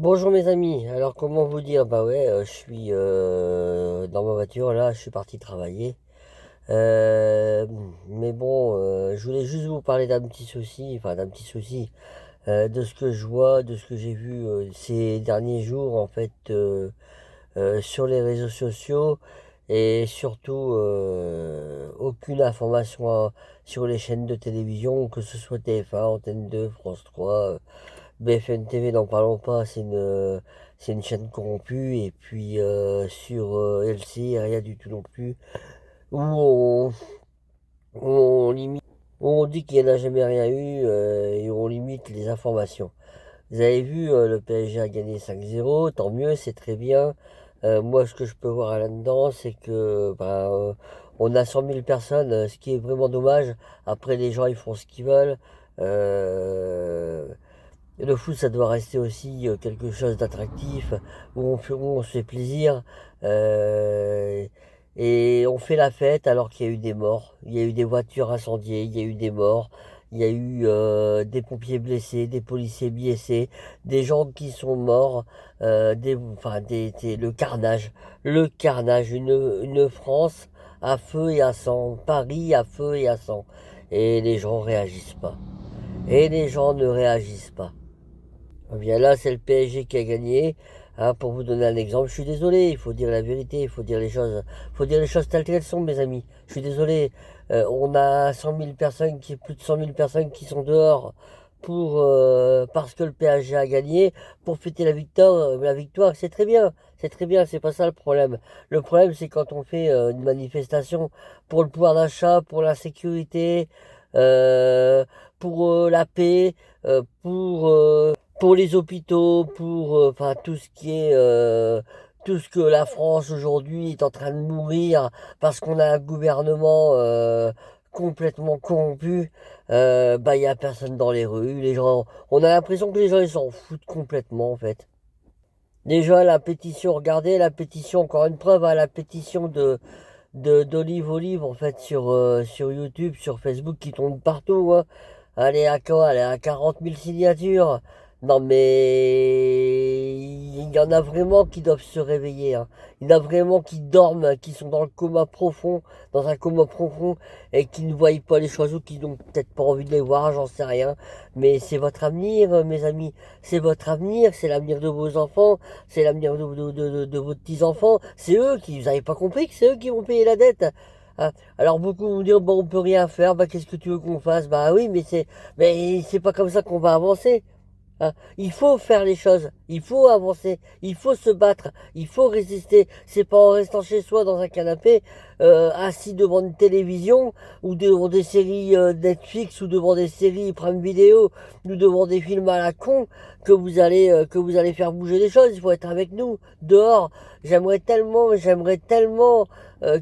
Bonjour mes amis, alors comment vous dire? Bah ouais, je suis dans ma voiture là, je suis parti travailler. Euh, mais bon, je voulais juste vous parler d'un petit souci, enfin d'un petit souci, de ce que je vois, de ce que j'ai vu ces derniers jours en fait sur les réseaux sociaux et surtout aucune information sur les chaînes de télévision, que ce soit TF1, Antenne 2, France 3. BFM TV, n'en parlons pas, c'est une chaîne corrompue. Et puis sur LC, rien du tout non plus. Où on limite, où on dit qu'il n'y en a jamais rien eu et où on limite les informations. Vous avez vu, le PSG a gagné 5-0, tant mieux, c'est très bien. Moi, ce que je peux voir là-dedans, c'est que on a 100 000 personnes, ce qui est vraiment dommage. Après, les gens, ils font ce qu'ils veulent. Euh, et le foot, ça doit rester aussi quelque chose d'attractif, où on se fait plaisir, euh, et on fait la fête alors qu'il y a eu des morts. Il y a eu des voitures incendiées, il y a eu des morts, il y a eu des pompiers blessés, des policiers blessés, des gens qui sont morts, le carnage, une France à feu et à sang, Paris à feu et à sang. Et les gens réagissent pas. Et les gens ne réagissent pas. Eh bien là, c'est le PSG qui a gagné. Hein, pour vous donner un exemple, je suis désolé, il faut dire la vérité, il faut dire les choses telles qu'elles sont, mes amis. Je suis désolé, on a 100 000 personnes, plus de 100 000 personnes qui sont dehors parce que le PSG a gagné, pour fêter la victoire, c'est très bien, c'est pas ça le problème. Le problème, c'est quand on fait une manifestation pour le pouvoir d'achat, pour la sécurité, euh, pour la paix, pour les hôpitaux, pour enfin tout ce qui est tout ce que la France aujourd'hui est en train de mourir parce qu'on a un gouvernement complètement corrompu. Il y a personne dans les rues, les gens, on a l'impression que les gens ils s'en foutent complètement en fait. Déjà la pétition, regardez la pétition, encore une preuve, hein, la pétition d'Olive Olive en fait sur YouTube, sur Facebook qui tombe partout, hein. Elle est à quoi? Elle est à 40 000 signatures. Non mais il y en a vraiment qui doivent se réveiller, hein. Il y en a vraiment qui dorment, qui sont dans le coma profond, dans un coma profond, et qui ne voient pas les choses ou qui n'ont peut-être pas envie de les voir, j'en sais rien. Mais c'est votre avenir, mes amis. C'est votre avenir, c'est l'avenir de vos enfants, c'est l'avenir de vos petits-enfants. C'est eux qui, vous n'avez pas compris que c'est eux qui vont payer la dette. Ah, alors beaucoup vont dire, bon, on peut rien faire, bah qu'est-ce que tu veux qu'on fasse? Bah oui, mais c'est pas comme ça qu'on va avancer. Hein. Il faut faire les choses, il faut avancer, il faut se battre, il faut résister. C'est pas en restant chez soi dans un canapé, assis devant une télévision ou devant des séries Netflix ou devant des séries Prime Video ou devant des films à la con que vous allez faire bouger les choses. Il faut être avec nous dehors. J'aimerais tellement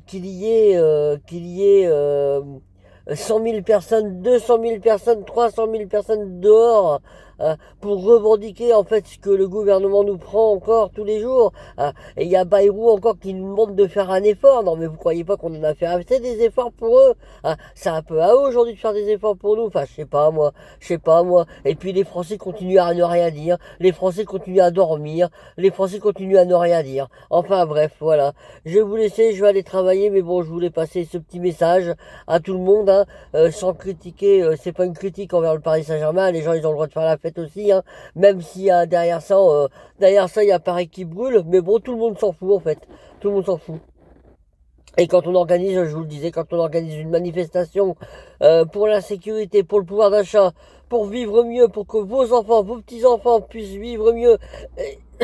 qu'il y ait 100 000 personnes, 200 000 personnes, 300 000 personnes dehors pour revendiquer en fait ce que le gouvernement nous prend encore tous les jours. Et il y a Bayrou encore qui nous demande de faire un effort. Non mais vous croyez pas qu'on en a fait assez des efforts pour eux? C'est un peu à eux aujourd'hui de faire des efforts pour nous. Enfin je sais pas moi. Et puis les Français continuent à ne rien dire. Les Français continuent à dormir. Les Français continuent à ne rien dire. Enfin bref, voilà. Je vais vous laisser, je vais aller travailler. Mais bon, je voulais passer ce petit message à tout le monde, hein, sans critiquer. C'est pas une critique envers le Paris Saint-Germain. Les gens, ils ont le droit de faire la fête aussi, hein, même s'il y a derrière ça, il y a Paris qui brûle. Mais bon, tout le monde s'en fout en fait. Tout le monde s'en fout. Et quand on organise, je vous le disais, quand on organise une manifestation pour la sécurité, pour le pouvoir d'achat, pour vivre mieux, pour que vos enfants, vos petits-enfants puissent vivre mieux,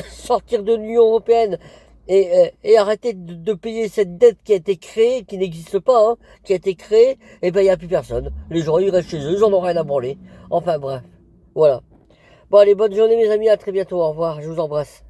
sortir de l'Union européenne et arrêter de payer cette dette qui a été créée, qui n'existe pas, hein, qui a été créée, et ben il n'y a plus personne. Les gens, ils restent chez eux, ils en ont rien à branler. Enfin bref, voilà. Bon allez, bonne journée mes amis, à très bientôt, au revoir, je vous embrasse.